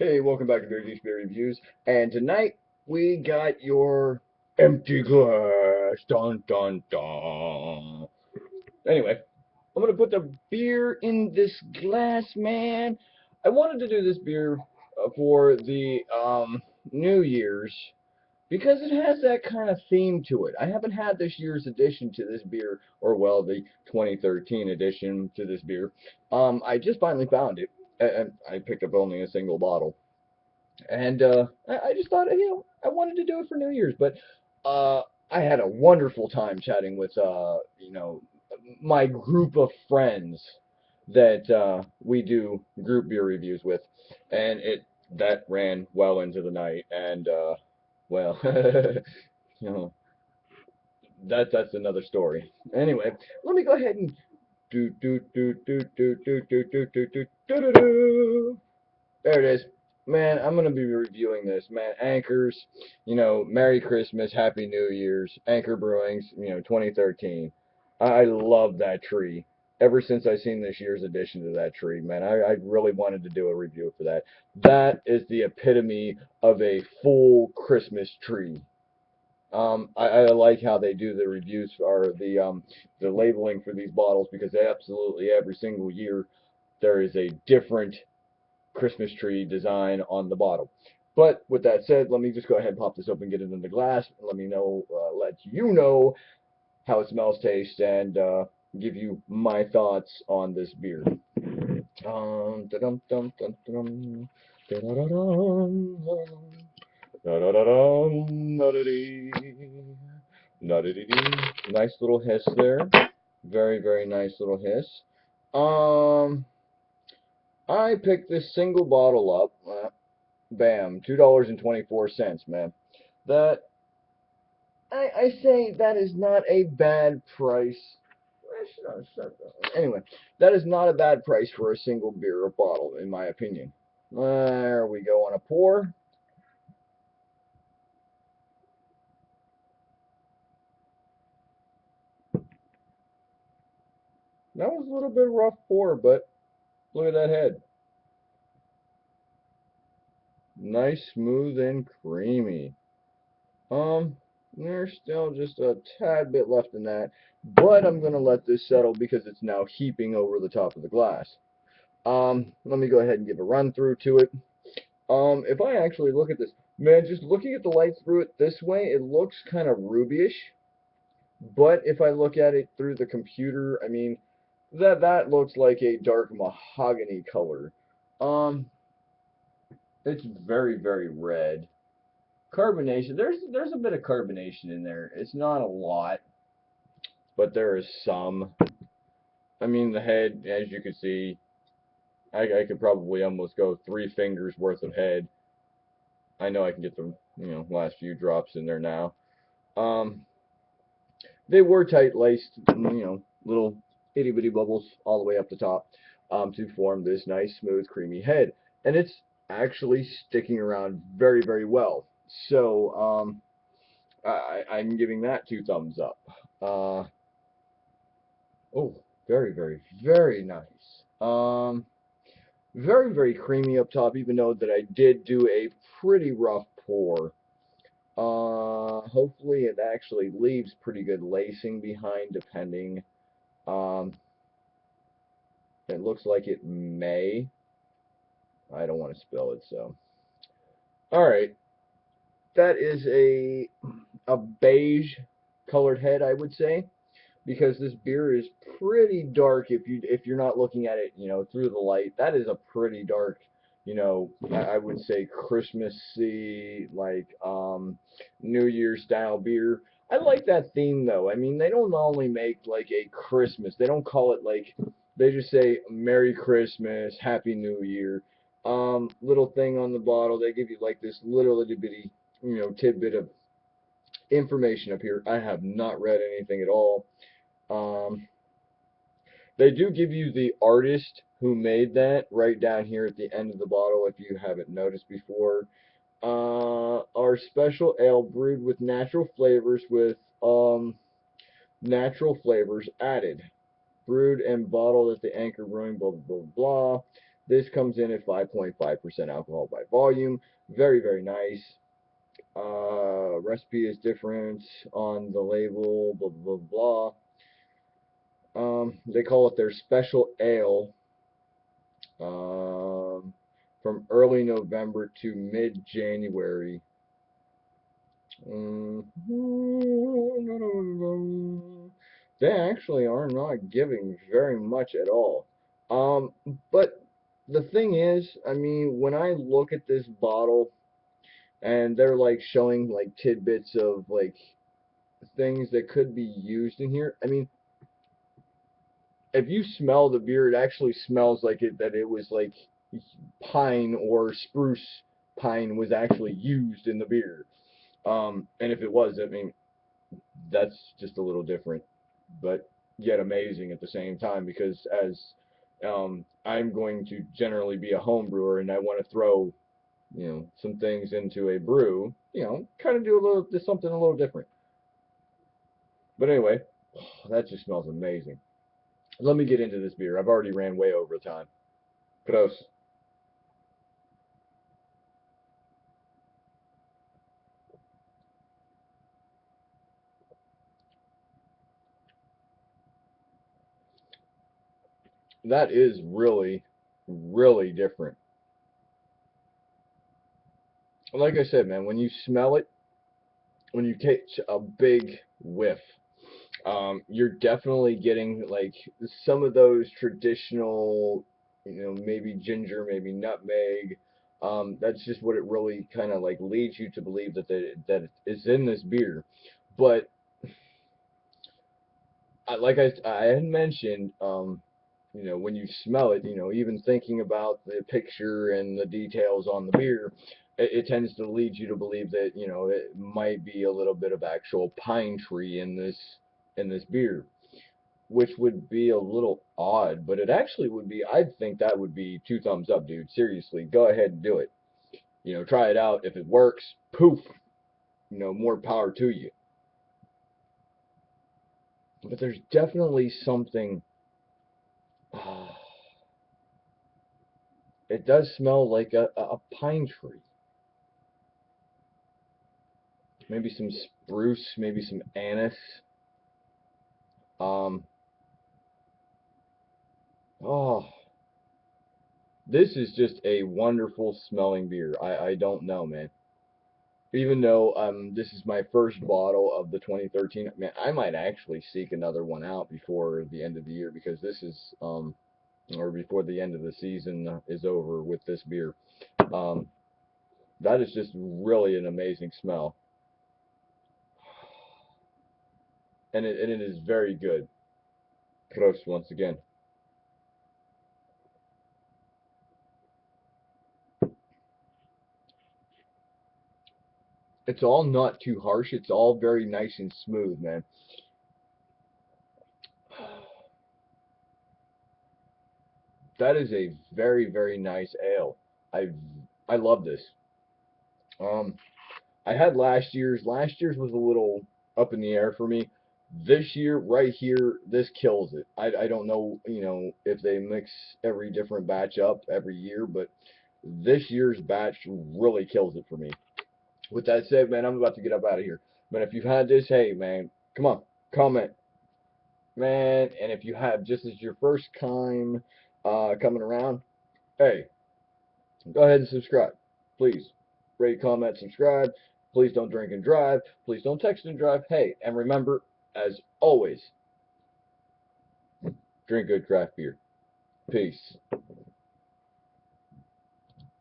Hey, welcome back to Beer Reviews. And tonight we got your empty glass. Dun dun dun. Anyway, I'm gonna put the beer in this glass, man. I wanted to do this beer for the New Year's because it has that kind of theme to it. I haven't had this year's edition to this beer, or well, the 2013 edition to this beer. I just finally found it, and I picked up only a single bottle. And I just thought, I wanted to do it for New Year's, but uh, I had a wonderful time chatting with, my group of friends that we do group beer reviews with, and that ran well into the night, and well, you know, that's another story. Anyway, let me go ahead and do. There it is. Man, I'm gonna be reviewing this, man. Anchors, Merry Christmas, Happy New Year's, Anchor Brewing's, 2013. I love that tree. Ever since I seen this year's addition to that tree, man, I really wanted to do a review for that. That is the epitome of a full Christmas tree. I like how they do the reviews or the labeling for these bottles because absolutely every single year there is a different Christmas tree design on the bottle. But with that said, let me just go ahead and pop this open, get it in the glass, and let you know how it smells, tastes, and give you my thoughts on this beer. Dum dum dum dum Nice little hiss there. Very, very nice little hiss. Um, I picked this single bottle up. Bam, $2.24, man. That I say that is not a bad price. Anyway, that is not a bad price for a single beer or bottle, in my opinion. There we go on a pour. That was a little bit rough pour, but look at that head. Nice, smooth, and creamy. There's still just a tad bit left in that, but I'm gonna let this settle because it's now heaping over the top of the glass. Let me go ahead and give a run through to it. If I actually look at this, man, just looking at the light through it this way, it looks kind of rubyish. But if I look at it through the computer, I mean, that looks like a dark mahogany color. Um, it's very, very red. Carbonation, there's a bit of carbonation in there. It's not a lot, but there is some. I mean, the head, as you can see, I could probably almost go 3 fingers worth of head. I know I can get the last few drops in there now. Um, they were tight laced, little itty bitty bubbles all the way up the top, to form this nice, smooth, creamy head, and it's actually sticking around very, very well. So I'm giving that 2 thumbs up. Oh, very, very, very nice. Very, very creamy up top, even though that I did do a pretty rough pour. Hopefully it actually leaves pretty good lacing behind, depending. Um, it looks like it may. I don't want to spill it, so. All right, that is a beige colored head, I would say, because this beer is pretty dark if you're not looking at it, through the light. That is a pretty dark, I would say Christmassy, like New Year's style beer. I like that theme though. I mean, they don't only make like a Christmas. They don't call it like they just say Merry Christmas, Happy New Year. Little thing on the bottle. They give you like this little itty bitty, tidbit of information up here. I have not read anything at all. Um, they do give you the artist who made that right down here at the end of the bottle if you haven't noticed before. Our special ale brewed with natural flavors added. Brewed and bottled at the Anchor Brewing, blah, blah, blah, blah. This comes in at 5.5% alcohol by volume. Very, very nice. Recipe is different on the label, blah, blah, blah, blah. They call it their special ale, from early November to mid-January. They actually are not giving very much at all. Um, but the thing is, I mean, when I look at this bottle and they're like showing like tidbits of like things that could be used in here, I mean, if you smell the beer, it actually smells like it was like pine or spruce pine was actually used in the beer. And if it was, I mean, that's just a little different, but yet amazing at the same time because as I'm going to generally be a home brewer and I want to throw, some things into a brew, kind of do a little, do something a little different. But anyway, that just smells amazing. Let me get into this beer. I've already ran way over time. Gross. That is really, really different. Like I said, man, when you smell it, when you take a big whiff, you're definitely getting like some of those traditional, maybe ginger, maybe nutmeg. That's just what it really kind of like leads you to believe that it is in this beer. But like I had mentioned, when you smell it, even thinking about the picture and the details on the beer, it tends to lead you to believe that, it might be a little bit of actual pine tree in this beer, which would be a little odd, but it actually would be, I think that would be two thumbs up, dude. Seriously, go ahead and do it. Try it out. If it works, poof, more power to you. But there's definitely something. It does smell like a pine tree. Maybe some spruce, maybe some anise. Um, oh, this is just a wonderful smelling beer. I don't know, man. Even though this is my first bottle of the 2013, man, I might actually seek another one out before the end of the year because this is or before the end of the season is over with this beer. Um, that is just really an amazing smell, and it is very good. Prost once again. It's all not too harsh. It's all very nice and smooth, man. That is a very, very nice ale. I I love this. Um, I had last year's. Last year's was a little up in the air for me. This year, right here, this kills it. I don't know, if they mix every different batch up every year, but this year's batch really kills it for me. With that said, man, I'm about to get up out of here. But if you've had this, hey, man, come on, comment, man. And if you have just as your first time coming around, hey, go ahead and subscribe, please. Rate, comment, subscribe. Please don't drink and drive. Please don't text and drive. Hey, and remember, as always, drink good craft beer. Peace.